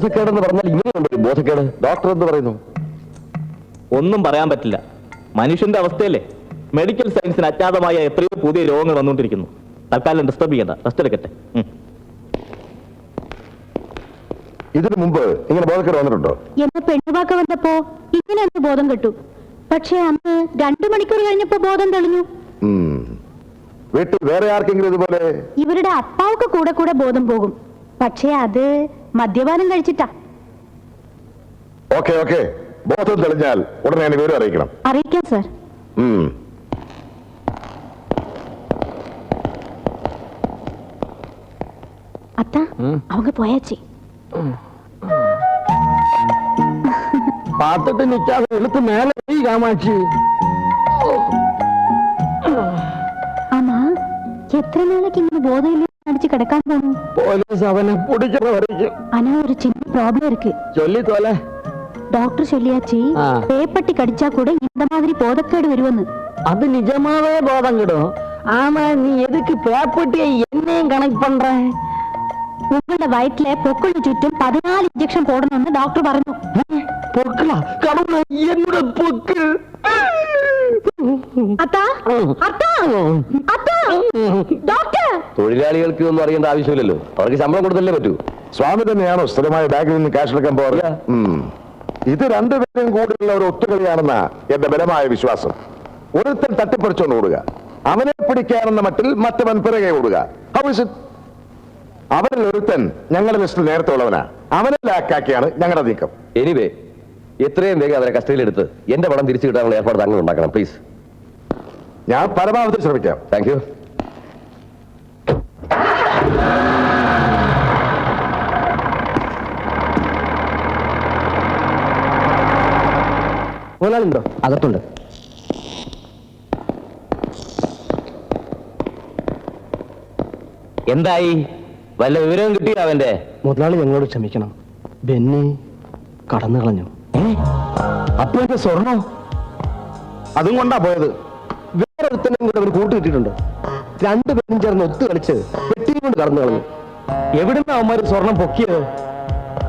ബോധക്കേടെന്ന് പറഞ്ഞാൽ ഇങ്ങനെയുണ്ട് ബോധക്കേട്. ഡോക്ടർ എന്ത് പറയുന്നു? ഒന്നും പറയാൻ പറ്റില്ല. മനുഷ്യന്റെ അവസ്ഥയല്ലേ. മെഡിക്കൽ സയൻസിന് അജ്ഞാതമായ എത്രയോ പുതിയ രോഗങ്ങൾ വന്നുകൊണ്ടിരിക്കുന്നു. തൽക്കാലം ഡിസ്റ്റർബ് ചെയ്യണ്ട, റെസ്റ്റ് എടുക്കട്ടെ. ഇതിനു മുമ്പ് ഇങ്ങനെ ബോധക്കേട് വന്നിട്ടുണ്ടോ? എന്നെ പെണ്ണുവാക്ക വന്നപ്പോ ഇങ്ങനെ ഒന്ന് ബോധം കെട്ടു. പക്ഷെ അന്ന് 2 മണിക്കൂർ കഴിഞ്ഞപ്പോ ബോധം തെളിഞ്ഞു. വീട്ടിൽ വേറെ ആർക്കെങ്കിലും ഇതുപോലെ? ഇവരുടെ അപ്പാവൊക്കെ കൂടെ കൂടെ ബോധം പോകും. പക്ഷെ അത് മദ്യപാനം കഴിച്ചിട്ടാ. ഓക്കെ ഓക്കെ, ബോധം തെളിഞ്ഞാൽ ഉടനെ എന്നെ വിവരം അറിയിക്കണം. അറിയിക്കാം സാർ. അത്ത அவங்க പോയാച്ചി. പാത്തിട്ട് നിൽക്കാതെ എടുത്ത് മേലെ കാമാക്ഷി. ആമാ എത്ര നാളേക്ക് ഇങ്ങനെ ബോധമില്ല അടിച്ച് കിടക്കാൻ പോണു? പോലീസ് അവനെ പിടിക്കുന്ന വരയ്ക്കും. ആനാ ഒരു ചിന്ന പ്രോബ്ലം இருக்கு. ചൊല്ലി തോലെ. ഡോക്ടർ ചൊല്ലിയാച്ചി പേപ്പട്ടി കടിച്ചാ കൂടെ இந்த மாதிரி ബോധക്കേട് വരുമെന്ന്. அது நிஜமாவே போதம் கிடும். ஆமா, நீ எதுக்கு பேப்பட்டியை என்னையும் கனெக்ட் பண்ற? உங்களோட வயிற்றுல பொக்குள்ள ചുറ്റും 14 ഇഞ്ചക്ഷൻ പോടണമെന്ന് ഡോക്ടർ പറഞ്ഞു. പൊക്കിള കടവുള്ള എന്നോട് പൊക്കിൾ. തൊഴിലാളികൾക്ക് ഒന്നും അറിയേണ്ട ആവശ്യമില്ലല്ലോ, അവർക്ക് ശമ്പളം കൊടുത്തല്ലേ പറ്റൂ. സ്വാമി തന്നെയാണോ സ്ഥിരമായ ബാങ്കിൽ നിന്ന് ക്യാഷ് എടുക്കാൻ പോറില്ല? ഇത് രണ്ടുപേരും കൂടിയുള്ള ഒരു ഒത്തുകളിയാണെന്ന എന്റെ ബലമായ വിശ്വാസം. ഒരുത്തൻ തട്ടിപ്പറിച്ചോണ്ട് ഓടുക, അവനെ പിടിക്കാനെന്ന മട്ടിൽ മറ്റവൻ പിറകെ ഓടുക. അവരിൽ ഒരുത്തൻ ഞങ്ങളുടെ ലിസ്റ്റിൽ നേരത്തെ ഉള്ളവനാ. അവനെ ലാക്കാക്കിയാണ് ഞങ്ങളുടെ നീക്കം. എനിവേ, എത്രയും വേഗം അവരെ കസ്റ്റഡിയിലെടുത്ത് എന്റെ പണം തിരിച്ചു കിട്ടാനുള്ള ഏർപ്പാട് താങ്കൾ ഉണ്ടാക്കണം പ്ലീസ്. ഞാൻ പരമാവധി ശ്രമിക്കാം. Thank you. മുതലാളിണ്ടോ? അകത്തുണ്ട്. എന്തായി? വല്ല വിവരവും കിട്ടിയോ അവന്റെ? മുതലാളി ഞങ്ങളോട് ക്ഷമിക്കണം, ബെന്നി കടന്നു കളഞ്ഞു. അപ്പൊ എന്റെ സ്വർണം അതും കൊണ്ടാ പോയത്. വേറൊരുത്തനും കൂടെ അവർ കൂട്ടുകിട്ടിട്ടുണ്ട്. 2 പേരും ചേർന്ന് ഒത്തു കളിച്ച് പെട്ടിയും കൊണ്ട് കടന്നു കളഞ്ഞു. എവിടുന്ന അവന്മാര് സ്വർണം പൊക്കിയത്?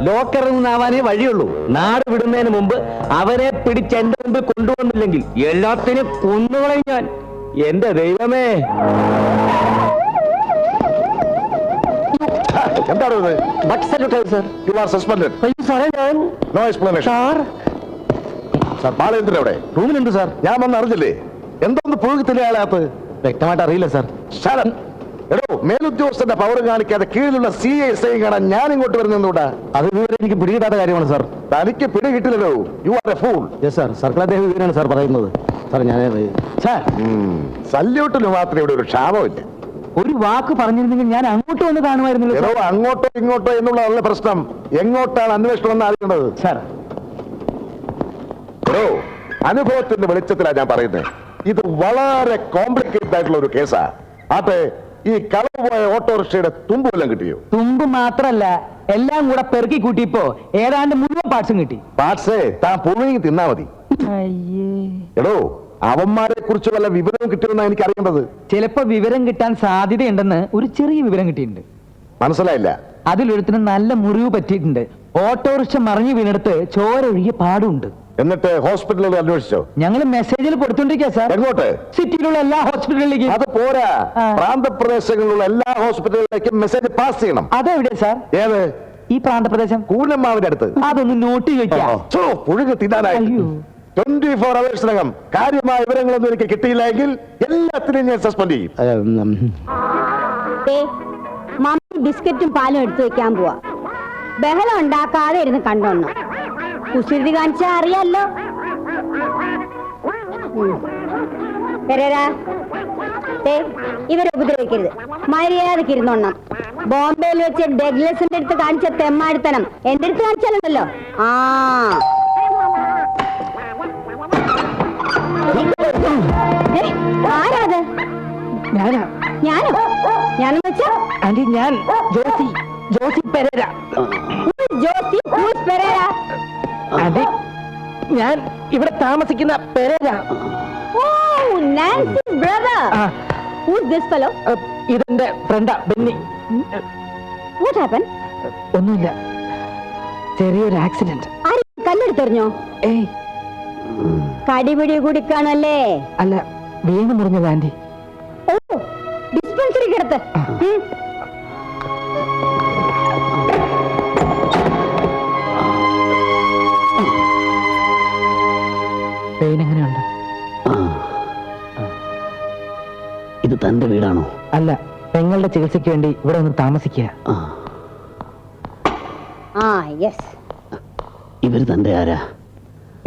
ലോക്കറിൽ നിന്നാവാനേ വഴിയുള്ളൂ. നാട് വിടുന്നതിന് മുമ്പ് അവരെ പിടിച്ച് എന്റെ മുമ്പിൽ കൊണ്ടുവന്നില്ലെങ്കിൽ എല്ലാത്തിനും കൊന്നുകളയും ഞാൻ. എന്റെ ദൈവമേ! എന്താണ് റൂമിലുണ്ട് സാർ. ഞാൻ വന്ന് അറിഞ്ഞില്ലേ? എന്തോന്ന് പുഴുകത്തില്ല അയാളകത്ത്? വ്യക്തമായിട്ട് അറിയില്ല സാർ. എടോ, മേലുദ്യോഗസ്ഥന്റെ പവർ കാണിക്കാതെ കീഴിലുള്ള CSI കാണാൻ ഞാൻ ഇങ്ങോട്ട് വരുന്നൂടാ. അത് ഇതുവരെ എനിക്ക് പിടികിട്ടാത്ത കാര്യമാണ് സാർ. തനിക്ക് പിടി കിട്ടില്ലല്ലോ. You are a fool. Yes sir. Circle അദ്ദേഹം ഇവരാണ് സാർ പറയുന്നത്. സാർ ഞാൻ സാർ സല്യൂട്ടിന് മാത്രമേ ഇവിടെ ഒരു ക്ഷാമമില്ല. ഒരു വാക്ക് പറഞ്ഞിരുന്നെങ്കിൽ ഞാൻ അങ്ങോട്ട് വന്ന് കാണുമായിരുന്നില്ല. എടോ, അങ്ങോട്ടോ ഇങ്ങോട്ടോ എന്നുള്ളതല്ല പ്രശ്നം, എങ്ങോട്ടാണ് അന്വേഷണം എന്ന് അറിയേണ്ടത്. സാർ എടോ, അനുഭവത്തിന്റെ വെളിച്ചത്തിലാണ് ഞാൻ പറയുന്നത്. ഇത് വളരെ കോംപ്ലിക്കേറ്റഡ് ആയിട്ടുള്ള ഒരു കേസാ. ആട്ടെ, ഈ കളവ് പോയ ഓട്ടോറിക്ഷയുടെ തുമ്പ് വല്ലതും കിട്ടിയോ? തുമ്പ് മാത്രല്ല, എല്ലാം കൂടെ പെറുക്കി കൂട്ടിയപ്പോ ഏതാണ്ട് മുഴുവൻ പാർട്സും കിട്ടി. പാർട്സേ താൻ പുഴുങ്ങി തിന്നാ മതി. എടോ, അവന്മാരെ കുറിച്ച് വല്ല വിവരവും കിട്ടിയെന്നാണ് എനിക്ക് അറിയേണ്ടത്. ചിലപ്പോ വിവരം കിട്ടാൻ സാധ്യതയുണ്ടെന്ന് ഒരു ചെറിയ വിവരം കിട്ടിയിട്ടുണ്ട്. മനസ്സിലായില്ല? അതിലൊരുത്തിന് നല്ല മുറിവ് പറ്റിയിട്ടുണ്ട്. ഓട്ടോറിക്ഷ മറിഞ്ഞു വീണെടുത്ത് ചോര ഒഴുകിയ പാടുണ്ട്. എന്നിട്ട് ഹോസ്പിറ്റലിൽ അന്വേഷിച്ചോ? ഞങ്ങൾ മെസ്സേജിൽ കൊടുത്തോണ്ടിരിക്കുക സാർ. എങ്ങോട്ട്? സിറ്റിയിലുള്ള എല്ലാ ഹോസ്പിറ്റലിലേക്കും. അത് പോരാ, പ്രാന്തപ്രദേശങ്ങളിലുള്ള എല്ലാ ഹോസ്പിറ്റലുകളിലേക്കും മെസ്സേജ് പാസ് ചെയ്യണം. അതെവിടെ സാർ? ഏത്? ഈ പ്രാന്തപ്രദേശം കൂനമ്മാവിന്റെ അടുത്ത്. അതൊന്ന് നോട്ട് വെക്കാം. പുഴുകി തിന്നാനായി 24 hours കാര്യമായ വിവരങ്ങളൊന്നും എനിക്ക് കിട്ടിയില്ലെങ്കിൽ എല്ലാത്തിനെയും ഞാൻ സസ്പെൻഡ് ചെയ്യും. മമ്മി ബിസ്ക്കറ്റും പാലും എടുത്തു വെക്കാൻ പോവാ. ബഹളം ഉണ്ടാക്കാതെ ഇരുന്ന് കണ്ടോണം. കുസൃതി കാണിച്ചാ അറിയാലോ. ഇവരെ ഉപദ്രവിക്കരുത്, മര്യാദക്ക് ഇരുന്നോണം. ബോംബെയിൽ വെച്ച് ഡഗ്ലസിന്റെ അടുത്ത് കാണിച്ച തെമ്മാടിത്തനം എന്റെ അടുത്ത് കാണിച്ചാലുണ്ടല്ലോ. ആരാത്? ഞാനോ? ഞാനെന്ന് വെച്ചാ ആന്റി, ഞാൻ ജോസി പെരേര. ആന്റി, ഞാൻ ഇവിടെ താമസിക്കുന്ന പെരേര. ഇതെന്റെ ഫ്രണ്ടാ ബെന്നി. ഒന്നുമില്ല. ചെറിയൊരു ആക്സിഡന്റ്. ആരും കല്ലെടുത്തെറിഞ്ഞോ? ഏയ് കടിപിടി കുടിക്കാണല്ലേ? അല്ല, വീണ് മുറിഞ്ഞത് ആന്റി. ഓ, ഡിസ്പെൻസറി കിടത്ത്. പെയിൻ എങ്ങനെയുണ്ട്? ഇത് തന്റെ വീടാണോ? അല്ല, പെങ്ങളുടെ ചികിത്സയ്ക്ക് വേണ്ടി ഇവിടെ ഒന്ന് താമസിക്കുക. യെസ്. ഇവര് തന്റെ ആരാ?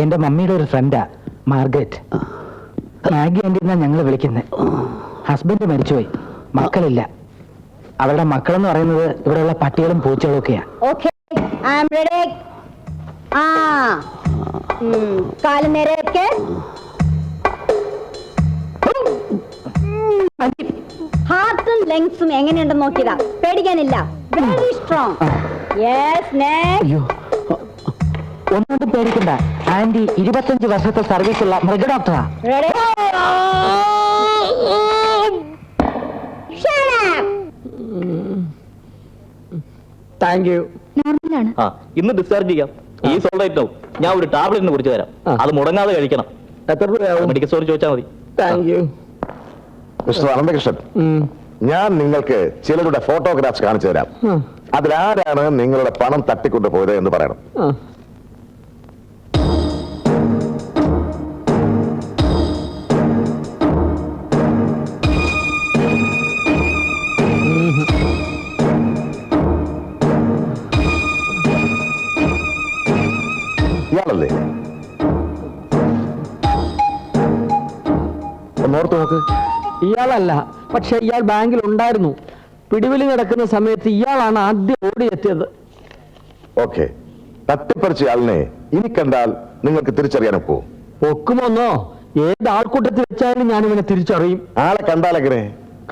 എന്റെ മമ്മിയുടെ ഒരു ഫ്രണ്ടാ, മാർഗരറ്റ്. മാഗി ആന്റി എന്നാ ഞങ്ങള് വിളിക്കുന്നത്. ഹസ്ബൻഡ് മരിച്ചുപോയി, മക്കളില്ല. അവരുടെ മക്കളെന്ന് പറയുന്നത് ഇവിടെയുള്ള പട്ടികളും പൂച്ചകളും ഒക്കെയാ. Okay, I am ready. കാല് നേരെ വെക്ക്. ഹാർട്ടും ലങ്സും എങ്ങനെയുണ്ടെന്ന് നോക്കിയതാ. പേടിക്കാനില്ല. Very strong. Yes, next. അയ്യോ, ഒന്നുകൊണ്ടും പേടിക്കണ്ട. ആന്റി 25 വർഷത്തെ സർവീസുള്ള മൃഗ ഡോക്ടറാ. Ready. Shut up. Thank you. നോർമലാണ്. ഇന്ന് ഡിസ്ചാർജ് ചെയ്യാം. ഈ സോൾഡായിട്ടോ ഞാൻ ഒരു ടാബ്ലറ്റിന് കുറിച്ച് തരാം. അത് മുടങ്ങാതെ കഴിക്കണം. എത്ര രൂപയാവും? മെഡിക്കൽ സ്റ്റോറിൽ ചോദിച്ചാൽ മതി. Thank you. മിസ്റ്റർ അനന്തകൃഷ്ണൻ, ഞാൻ നിങ്ങൾക്ക് ചിലരുടെ ഫോട്ടോഗ്രാഫ്സ് കാണിച്ചു തരാം. അതിലാരാണ് നിങ്ങളുടെ പണം തട്ടിക്കൊണ്ടു പോയത് എന്ന് പറയണം. ഇയാളല്ലേ? ഒന്നോർത്ത് നോക്ക്. ഇയാളല്ല, പക്ഷെ ഇയാൾ ബാങ്കിൽ ഉണ്ടായിരുന്നു. പിടിവിലി നടക്കുന്ന സമയത്ത് ഇയാളാണ് ആദ്യം ഓടിയെത്തിയത്. ഓക്കെ, തട്ടിപ്പറിച്ച ആളിനെ ഇനി കണ്ടാൽ നിങ്ങൾക്ക് തിരിച്ചറിയാൻ ഒക്കുമോ? ഒക്കുമോന്നോ? ഏത് ആൾക്കൂട്ടത്തിൽ വെച്ചാലും ഞാൻ ഇവനെ തിരിച്ചറിയും. ആളെ കണ്ടാലെങ്ങനെ?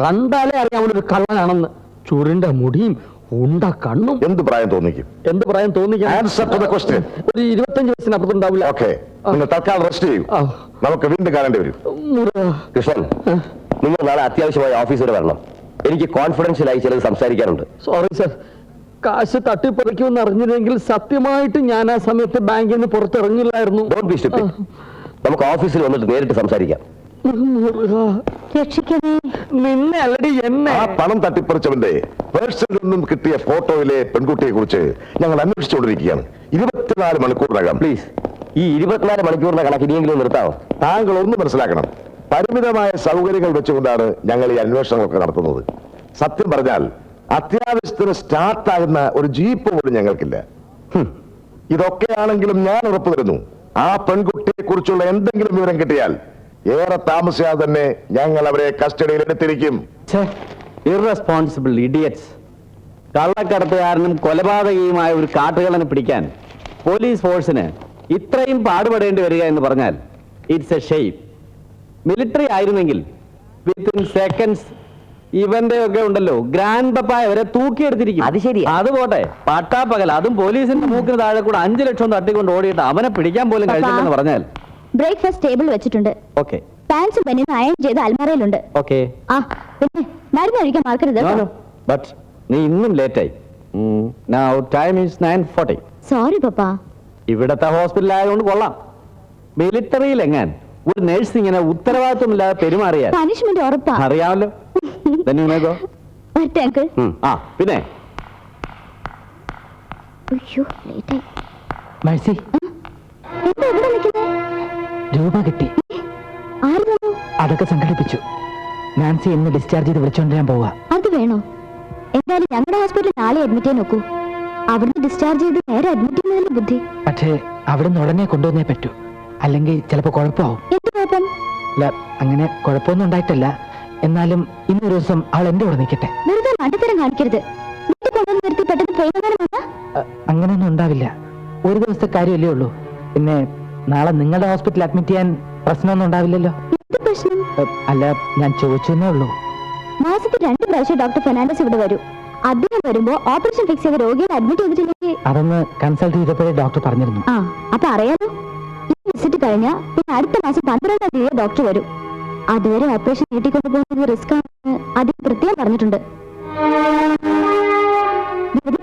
കണ്ടാലേ അറിയാം അവനൊരു കള്ളനാണെന്ന്. ചുരുണ്ട മുടിയും ഉണ്ട കണ്ണും. എന്ത് പ്രായം തോന്നിക്കും? എന്ത് പറയാൻ തോന്നിക്കാൻ? Answer to the question. ഒരു 25 വയസ്സിനപ്പുറത്തുണ്ടാവില്ല. ഓക്കെ, നിങ്ങൾ തൽക്കാലം റെസ്റ്റ് ചെയ്യൂ. നമുക്ക് വീണ്ടും കാണേണ്ടി വരും. കൃഷ്ണൻ, നിങ്ങൾ നാളെ അത്യാവശ്യമായി ഓഫീസ് വരെ വരണം. എനിക്ക് കോൺഫിഡൻഷ്യലായി ചിലത് സംസാരിക്കാനുണ്ട്. സോറി സർ, കാശ് തട്ടിപ്പറിക്കുമെന്ന് അറിഞ്ഞിരുന്നെങ്കിൽ സത്യമായിട്ട് ഞാൻ ആ സമയത്ത് ബാങ്കിൽ നിന്ന് പുറത്തിറങ്ങില്ലായിരുന്നു. Don't be stupid. നമുക്ക് ഓഫീസിൽ വന്നിട്ട് നേരിട്ട് സംസാരിക്കാം. രക്ഷിക്കണേ. നിന്നെ അല്ലടി എന്നെ. ആ പണം തട്ടിപ്പറിച്ചവന്റെ പേഴ്സിൽ നിന്നും കിട്ടിയ ഫോട്ടോയിലെ പെൺകുട്ടിയെ കുറിച്ച് ഞങ്ങൾ അന്വേഷിച്ചുകൊണ്ടിരിക്കുകയാണ്. 24 മണിക്കൂറിനകം. പ്ലീസ്, ഈ 24 മണിക്കൂറിന്റെ കണക്ക് ഇനിയെങ്കിലും നിർത്താമോ? താങ്കൾ ഒന്ന് മനസ്സിലാക്കണം, പരിമിതമായ സൗകര്യങ്ങൾ വെച്ചുകൊണ്ടാണ് ഞങ്ങൾ ഈ അന്വേഷണങ്ങളൊക്കെ നടത്തുന്നത്. സത്യം പറഞ്ഞാൽ അത്യാവശ്യത്തിന് സ്റ്റാർട്ടാകുന്ന ഒരു ജീപ്പ് പോലും ഞങ്ങൾക്കില്ല. ഇതൊക്കെയാണെങ്കിലും ഞാൻ ഉറപ്പു തരുന്നു, ആ പെൺകുട്ടിയെ കുറിച്ചുള്ള എന്തെങ്കിലും വിവരം കിട്ടിയാൽ ഏറെ താമസിയാതെ തന്നെ ഞങ്ങൾ അവരെ കസ്റ്റഡിയിൽ എടുത്തിരിക്കും. Irresponsible idiots. കള്ളക്കടത്തുകാരനും കൊലപാതകയുമായ ഒരു കാട്ടുകള്ളനെ പിടിക്കാൻ പോലീസ് ഫോഴ്സിന് ഇത്രയും പാടുപെടേണ്ടി വരിക എന്ന് പറഞ്ഞാൽ ഇറ്റ്സ് എ ഷെയിം. മിലിറ്ററി ആയിരുന്നെങ്കിൽ വിത്തിൻ സെക്കൻഡ്സ് ഇവന്റെ ഒക്കെ ഉണ്ടല്ലോ ഗ്രാൻഡ് പപ്പായ വരെ തൂക്കിയെടുത്തിരിക്കും. അത് ശരിയാ. അത് പോട്ടെ, പട്ടാപ്പകൽ അതും പോലീസിന്റെ മൂക്കിന് താഴെ കൂടെ 5 ലക്ഷം തട്ടിക്കൊണ്ട് ഓടിയിട്ട് അവനെ പിടിക്കാൻ പോലും കഴിഞ്ഞില്ലെന്ന് പറഞ്ഞാൽ. ബ്രേക്ക്ഫാസ്റ്റ് ടേബിൾ വെച്ചിട്ടുണ്ട്. ഓക്കെ പാൻസും പെന്നും അയൺ ചെയ്ത് അൽമാരയിലുണ്ട്. ഓക്കെ. ആ, പിന്നെ മരുന്ന് കഴിക്കാൻ മറക്കരുത്. ബട്ട് നീ ഇന്നും ലേറ്റായി. Now time is 9:40. സോറി പപ്പാ. ഇവിടത്തെ ഹോസ്പിറ്റൽ ആയതുകൊണ്ട് കൊള്ളാം. മിലിറ്ററിയിൽ എങ്ങാൻ ഒരു നഴ്സ് ഇങ്ങനെ ഉത്തരവാദിത്വമില്ലാതെ പെരുമാറിയാൽ പണിഷ്മെന്റ് ഉറപ്പാ. അറിയാമല്ലോ. വരട്ടെ അങ്കിൾ. ആ പിന്നെ അയ്യോ, ലേറ്റായി. മഴ്സി, എന്താ ഇവിടെ നിൽക്കുന്നത്? രൂപ കിട്ടി. ആര് തന്നു? അതൊക്കെ സംഘടിപ്പിച്ചു. നാൻസി ഇന്ന് ഡിസ്ചാർജ് ചെയ്ത് വിളിച്ചോണ്ടിരാൻ പോവാ. അത് വേണോ? എന്തായാലും ഞങ്ങളുടെ ഹോസ്പിറ്റലിൽ നാളെ അഡ്മിറ്റ് ചെയ്യാൻ നോക്കൂ. അവിടുന്ന് ഡിസ്ചാർജ് ചെയ്ത് നേരെ അഡ്മിറ്റ് ചെയ്യുന്നതിന് ബുദ്ധി. പക്ഷേ അവിടുന്ന് ഉടനെ കൊണ്ടുവന്നേ പറ്റൂ, അല്ലെങ്കിൽ ചിലപ്പോ കുഴപ്പമാവും. എന്ത് കുഴപ്പം? അല്ല, അങ്ങനെ കുഴപ്പമൊന്നും ഉണ്ടായിട്ടല്ല. എന്നാലും ഇന്നൊരു ദിവസം അവൾ എന്റെ കൂടെ നിൽക്കട്ടെ. വെറുതെ മണ്ടത്തരം കാണിക്കരുത്. വീട്ടിൽ കൊണ്ടുവന്ന് നിർത്തി പെട്ടെന്ന് ട്രെയിൻ. അങ്ങനെയൊന്നും ഉണ്ടാവില്ല. ഒരു ദിവസത്തെ കാര്യമല്ലേ ഉള്ളൂ. പിന്നെ നാളെ നിങ്ങളുടെ ഹോസ്പിറ്റലിൽ അഡ്മിറ്റ് ചെയ്യാൻ പ്രശ്നമൊന്നും ഉണ്ടാവില്ലല്ലോ. എന്ത് പ്രശ്നം? അല്ല, ഞാൻ ചോദിച്ചെന്നേ ഉള്ളൂ. മാസത്തിൽ 2 പ്രാവശ്യം ഡോക്ടർ ഫെർണാണ്ടസ് ഇവിടെ വരും. അദ്ദേഹം വരുമ്പോ ഓപ്പറേഷൻ ഫിക്സ് ചെയ്ത രോഗിയെ അഡ്മിറ്റ് ചെയ്തിട്ടില്ലെങ്കിൽ അതൊന്ന് കൺസൾട്ട് ചെയ്തപ്പോഴേ ഡോക്ടർ പറഞ്ഞിരുന്നു. ആ, അപ്പൊ അറിയാലോ. ഈ വിസിറ്റ് കഴിഞ്ഞാൽ പിന്നെ അടുത്ത മാസം 12-ാം തീയതി ഡോക്ടർ വരും. അതുവരെ ഓപ്പറേഷൻ നീട്ടിക്കൊണ്ടു പോകുന്നത് റിസ്ക് ആണെന്ന് അദ്ദേഹം പ്രത്യേകം പറഞ്ഞിട്ടുണ്ട്.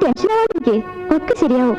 ടെൻഷൻ ആവാതിരിക്കേ, ഒക്കെ ശരിയാവും.